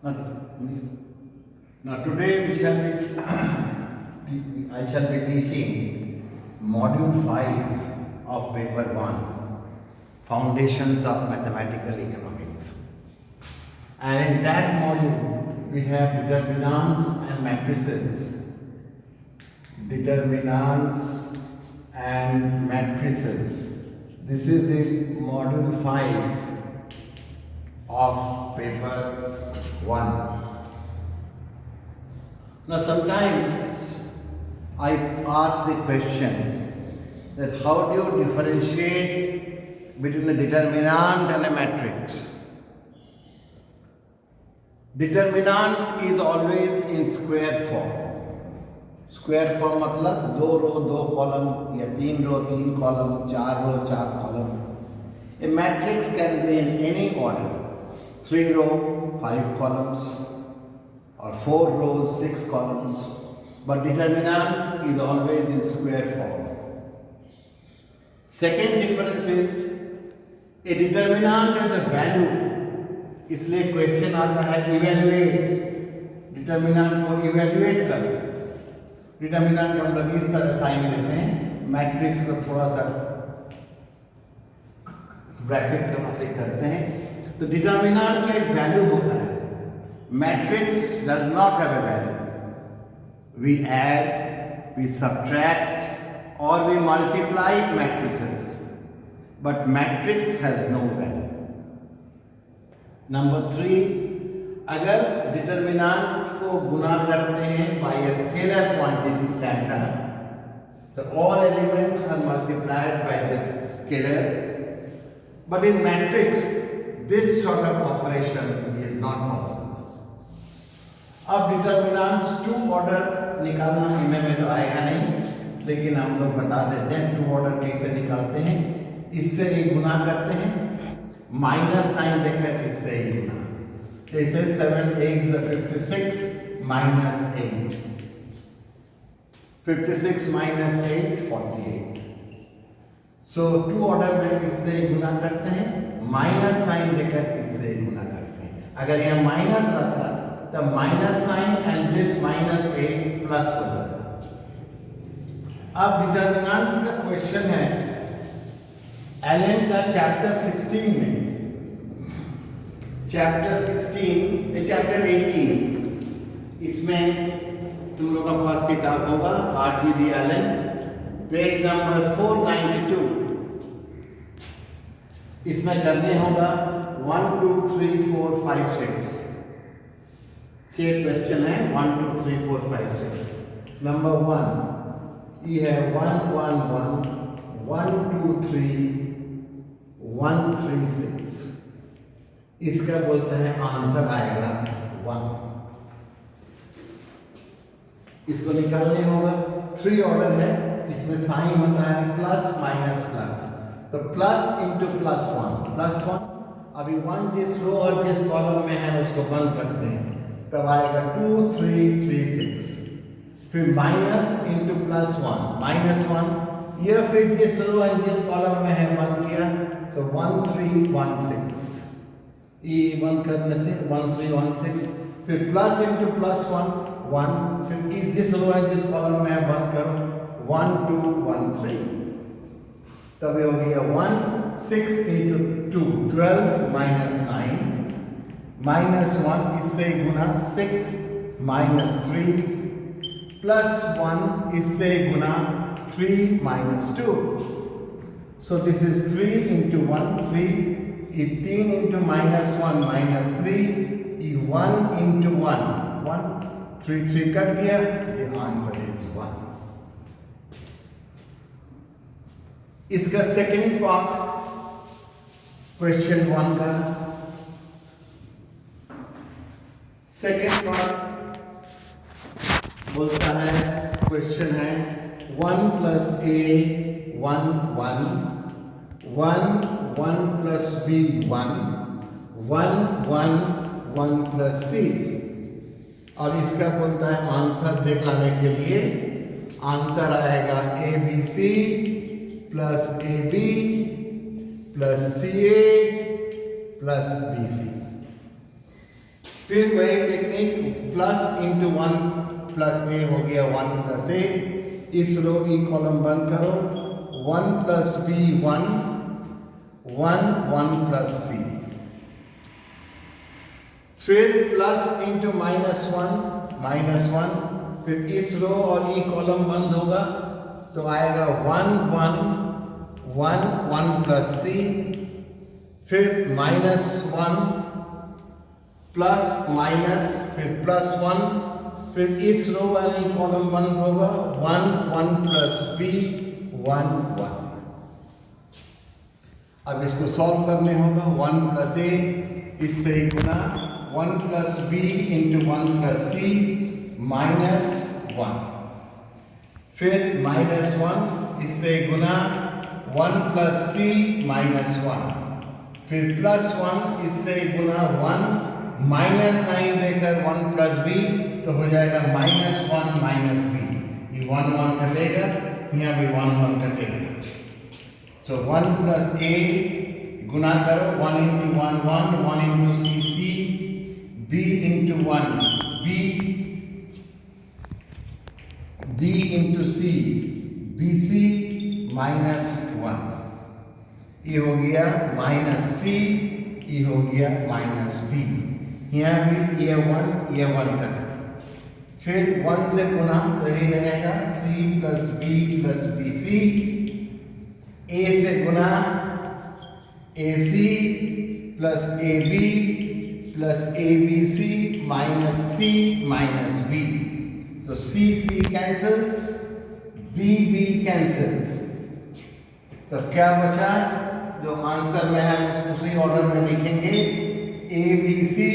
Now today I shall be teaching Module 5 of Paper 1, Foundations of Mathematical Economics. And in that module we have determinants and matrices. Determinants and matrices. This is in Module 5 of Paper 1. Now sometimes I ask the question that how do you differentiate between a determinant and a matrix? Determinant is always in square form. Square form मतलब 2 रो 2 column या 3 row 3 column 4 row 4 column. A matrix can be in any order. 3 row 5 columns or 4 rows 6 columns, but determinant is always in square form. Second difference is a determinant has a value, इसलिए question आता है evaluate. Determinant को evaluate करो. Determinant हम लोग इस तरह sign देते हैं, मैट्रिक्स को थोड़ा सा ब्रैकेट का मतलब करते हैं. तो डिटर्मिनेंट का एक वैल्यू होता है. Matrix does not have a value. We add, we subtract और we multiply matrices, but matrix has no value. Number 3, अगर डिटर्मिनेंट को गुना करते हैं by a scalar quantity lambda, तो all elements are multiplied by this scalar. But in matrix this sort of operation is not possible. अब determinants 2 order निकालना इनमें में तो आएगा नहीं, लेकिन हम लोग बता देते हैं 2 ऑर्डर कैसे निकालते हैं. इससे एक गुना करते हैं, माइनस साइन देकर इससे एक गुना. जैसे 7 8 56 माइनस 8, 56 माइनस 8 48. सो 2 ऑर्डर में इससे गुना करते हैं, माइनस साइन देकर इससे गुना करते हैं. अगर यह माइनस रहता तो minus sign and this minus 8 plus हो जाता. अब डिटर्मिनेंट्स का क्वेश्चन है एलन का चैप्टर 16 में. चैप्टर 18 इसमें तुम लोग का पास किताब होगा RTD एलन, पेज नंबर 492. इसमें करने होगा 1 2 3 4 5 6. 6 क्वेश्चन है. 1 2 3 4 5 6. नंबर 1 ये है 1 1 1 1 2 3 1 3 6. इसका बोलता है आंसर आएगा 1. इसको निकालने होगा. 3 ऑर्डर है, इसमें साइन होता है प्लस माइनस प्लस. तो प्लस इंटू प्लस 1. अभी 1 जिस रो और जिस कॉलम में है उसको बंद करते हैं, तब आएगा 2 3 3 6. फिर माइनस इंटू प्लस 1 माइनस 1. यह फिर जिस रो और जिस कॉलम में है बंद किया, तो 1 3 1 6. ये बंद करने से 1 3 1 6. फिर प्लस इंटू प्लस 1. फिर जिस रो और जिस कॉलम में है बंद करो 1 2 1 3. तब हो गया 1 6 इंटू 2 12 माइनस 9 माइनस 1 इससे गुना 6 माइनस 3 प्लस 1 इससे गुना 3 minus 2. So this is 3 into 1 3. 3 into minus 1 minus 3. 1 into 1 1. 3 3 cut गया. The answer is 1. इसका सेकेंड पार्ट क्वेश्चन 1 का. सेकेंड पार्ट बोलता है, क्वेश्चन है 1 plus a 1 1 1 1 plus b 1 1 1 1 plus c. और इसका बोलता है आंसर दिखाने के लिए आंसर आएगा ABC plus AB plus CA plus BC. फिर वही technique plus into one plus A हो गया 1 प्लस ए, इस रो ई कॉलम बंद करो, 1 प्लस बी 1, 1 प्लस सी, फिर प्लस इंटू -1, फिर इस रो और ई कॉलम बंद होगा तो आएगा 1 प्लस सी, फिर -1 प्लस माइनस, फिर +1, फिर इस रो वाली कॉलम बंद होगा 1 प्लस बी 1। अब इसको सॉल्व करने होगा, 1 प्लस ए इससे ही गुना 1 प्लस बी इंटू 1 प्लस सी -1, फिर -1 इससे गुना 1 प्लस सी -1, फिर +1 इससे गुना 1, माइनस साइन देकर 1 प्लस बी तो हो जाएगा -1 माइनस बी, ये 1 कटेगा, यहाँ भी 1 कटेगा। सो 1 प्लस ए गुना करो, 1 into 1 1 into C C, B into 1 B into C B C -1, ये हो गया माइनस सी, ये हो गया माइनस बी, यहाँ भी ये 1 कटा, फिर 1 से गुना तो यही रहेगा C plus B C, A से गुना A C plus A B plus A B C minus B, तो सी कैंसल्स, बी कैंसल्स, तो क्या बचा, जो आंसर में है उसी ऑर्डर में लिखेंगे, A B C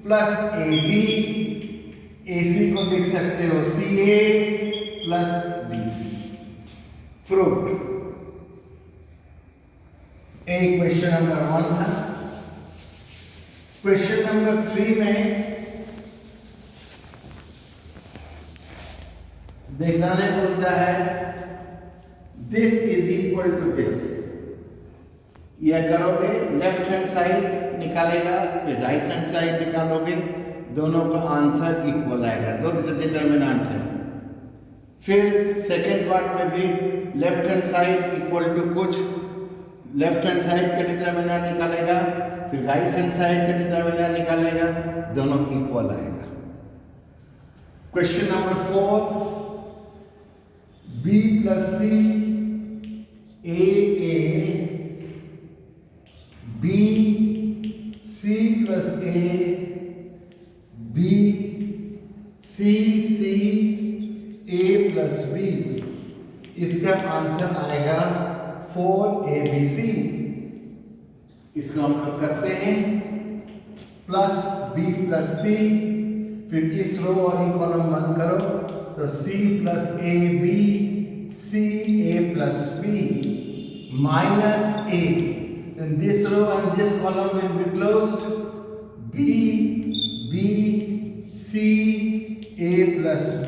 plus A B, A C को लिख सकते हो C A plus B C, proved. एक क्वेश्चन नंबर 1 था। क्वेश्चन नंबर 3 में देखना ने पूछता है this is equal to this, यह करोगे लेफ्ट हैंड साइड निकालेगा, फिर राइट हैंड साइड निकालोगे, दोनों का आंसर इक्वल आएगा, दोनों डिटर्मिनेंट है। फिर सेकेंड पार्ट में भी left hand side equal to कुछ, लेफ्ट हैंड साइड का डिटर्मिनेंट निकालेगा, फिर राइट हैंड साइड का डिटर्मिनेंट निकालेगा, दोनों इक्वल आएगा। Question number 4, B plus C A B C plus A B C A plus B, इसका आंसर आएगा 4ABC। इसको हम लोग करते हैं प्लस बी प्लस सी, फिर इस रो और ई कॉलम बंद करो तो C plus A B C A plus B minus A, then this row and this column will be closed, b c a plus b,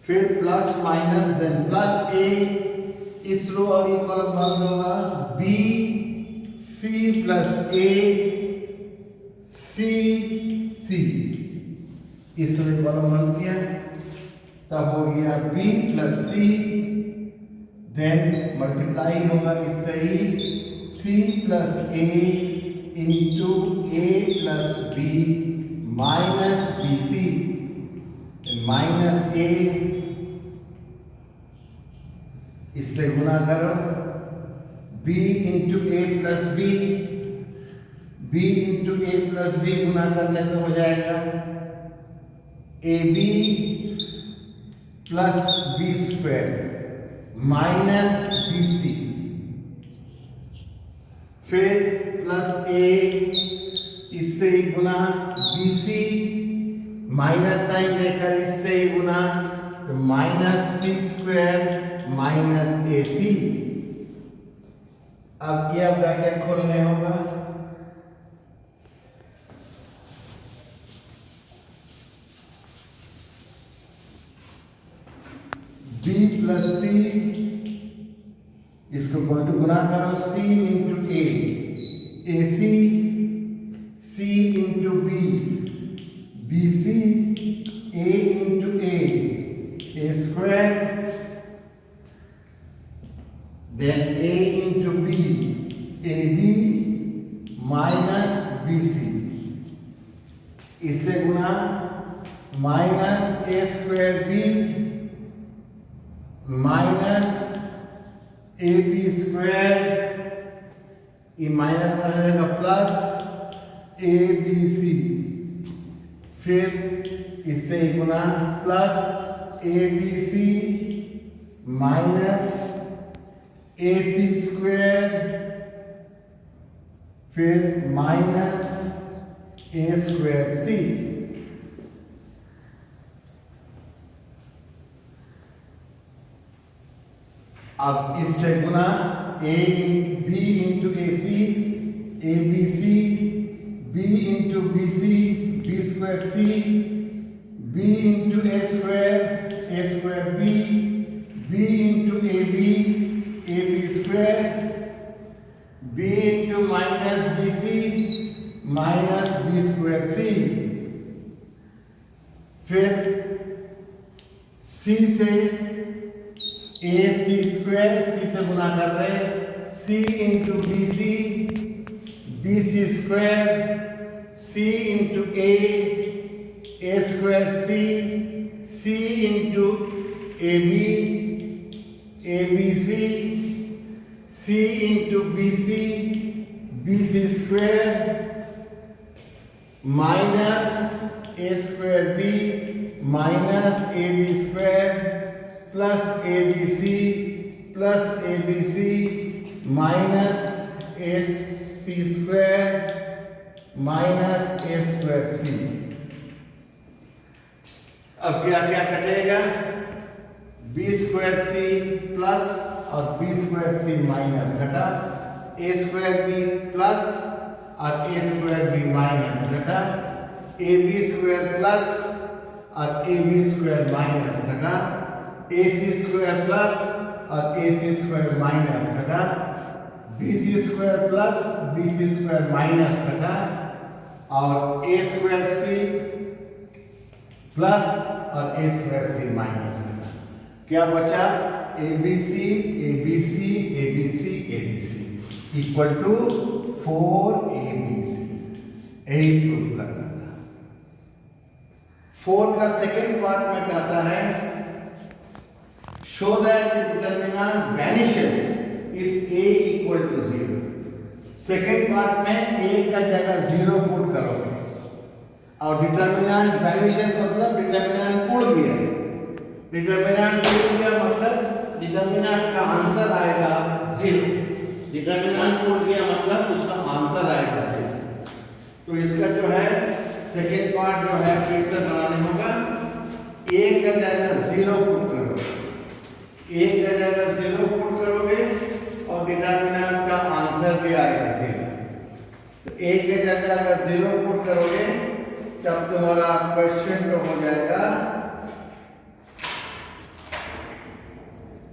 फिर प्लस माइनस देन प्लस ए, इस रो और ई column बंद होगा, बी सी प्लस ए सी इस row column बंद किया, तब हो गया B plus C, then multiply होगा इससे ही C plus A into A plus B minus B C, minus A इससे गुना करो, b into A plus B, b into A plus B गुना करने से हो जाएगा A B plus B square minus B C, फिर प्लस ए इससे ही गुना बी सी, माइनस साइन लेकर इससे ही गुना तो माइनस सी स्क्वायर माइनस ए सी। अब यह ब्रैकेट खोलने होगा, b प्लस सी, इसको गुना करो c into A, AC, C into B, BC, A into A square, then A into B, AB minus BC, इससे गुना minus A square B minus AB square, ये minus बन जाएगा प्लस ABC, फिर इससे गुना plus ABC minus AC square, फिर minus A square C। अब इससे गुना B into AC, ABC, B into BC, B square C, B into A square B, B into AB, AB square, B into minus BC, minus B square C, फिर C से AC square, C से गुना कर रहे हैं, C into BC, BC square, C into A square C, C into AB, ABC, C into BC, BC square, minus A square B, minus AB square, plus ABC plus ABC minus AC square minus A square C। अब क्या क्या कटेगा, B square C plus और B square C minus घटा, A square B plus और A square B minus घटा, AB square plus और AB square minus घटा, AC स्क्वायर प्लस और AC स्क्वायर माइनस घटा, BC square plus BC square minus घटा, और A स्क्वायर C प्लस और A स्क्वायर C माइनस घटा। क्या बचा, ABC ABC ABC ABC equal to 4ABC। यही प्रूफ करना था। 4 का सेकेंड पार्ट में कहता है show that the determinant vanishes if A equal to 0। Second part में A का जगह 0 पुट करोगे और डिटर्मिनेंट वैनिशेस मतलब डिटर्मिनेंट उड़ गया, डिटर्मिनेंट उड़ गया मतलब डिटर्मिनेंट का आंसर आएगा 0, डिटर्मिनेंट उड़ गया मतलब उसका आंसर आएगा 0। तो इसका जो है सेकेंड पार्ट जो है फिर से बनाने होगा, A का जगह 0 पुट करोगे, A का जगह 0 पुट करोगे और डिटर्मिनेंट का आंसर भी आएगा 0। तो A के जगह अगर 0 पुट करोगे तब तुम्हारा क्वेश्चन तो हो जाएगा,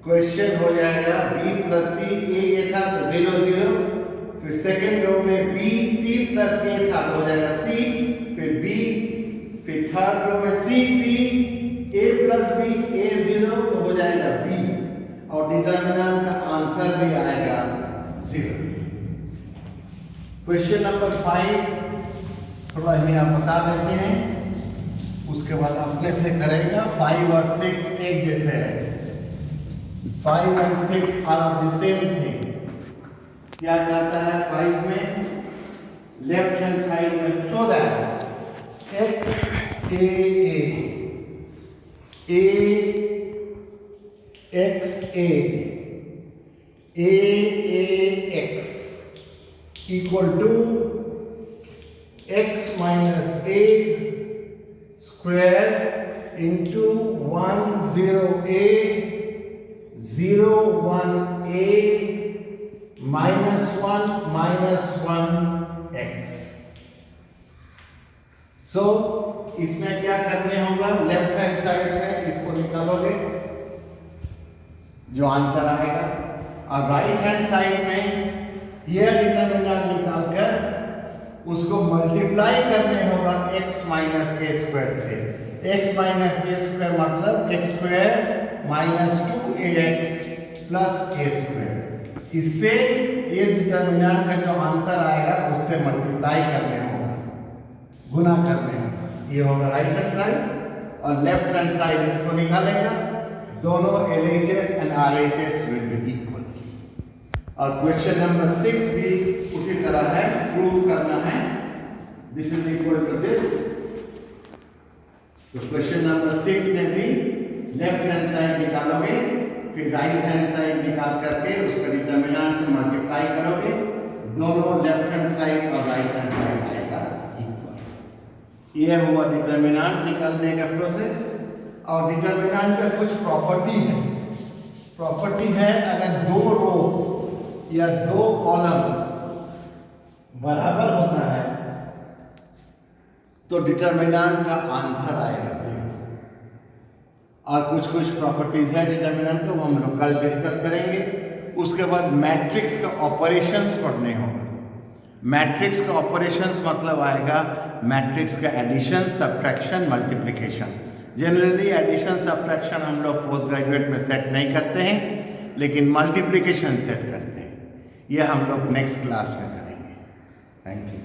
क्वेश्चन हो जाएगा B प्लस C, A ये था तो 0 0, फिर सेकेंड रो में B C प्लस A था तो हो जाएगा C, फिर B, फिर थर्ड रो में C C, A plus B A 0 तो हो जाएगा B, और डिटर्मिनेंट का आंसर भी आएगा 0। क्वेश्चन नंबर 5 थोड़ा यहाँ बता देते हैं, उसके बाद अपने से करेगा। 5 और 6 एक जैसे है, 5 and 6 are the same thing. क्या कहता है 5 में, लेफ्ट हैंड साइड में show that x a x equal to x minus a square into 1 0 a 0 1 a minus 1 x। सो इसमें क्या करने होगा, लेफ्ट हैंड साइड में इसको निकालोगे जो आंसर आएगा, और राइट हैंड साइड में यह डिटर्मिनेंट निकालकर उसको मल्टीप्लाई करने होगा x माइनस ए स्क्वायर से। x माइनस ए स्क्वायर मतलब x square minus 2ax plus A square. इससे ये डिटर्मिनेंट का जो आंसर आएगा उससे मल्टीप्लाई करने होगा, गुना करने होगा। ये होगा राइट हैंड साइड और लेफ्ट हैंड साइड इसको निकालेगा। दोनों LHS and RHS will be equal. और क्वेश्चन नंबर 6 भी उसी तरह है, प्रूव करना है this is equal to this. तो क्वेश्चन नंबर 6 में भी लेफ्ट हैंड साइड निकालोगे, फिर राइट हैंड साइड निकाल करके उसका डिटर्मिनेंट से मल्टीप्लाई करोगे, दोनों लेफ्ट हैंड साइड और राइट हैंड साइड आएगा इक्वल। यह हुआ डिटर्मिनेंट निकालने का प्रोसेस। और डिटर्मिनेंट का कुछ प्रॉपर्टी है। प्रॉपर्टी है अगर दो रो या दो कॉलम बराबर होता है तो डिटर्मिनेंट का आंसर आएगा 0। और कुछ प्रॉपर्टीज है डिटर्मिनेंट को, वो हम लोग कल डिस्कस करेंगे। उसके बाद मैट्रिक्स का ऑपरेशंस पढ़ने होगा। मैट्रिक्स का ऑपरेशंस मतलब आएगा मैट्रिक्स का addition, subtraction, multiplication. Generally addition subtraction हम लोग पोस्ट ग्रेजुएट में सेट नहीं करते हैं, लेकिन मल्टीप्लिकेशन सेट करते हैं। यह हम लोग नेक्स्ट क्लास में करेंगे। Thank you.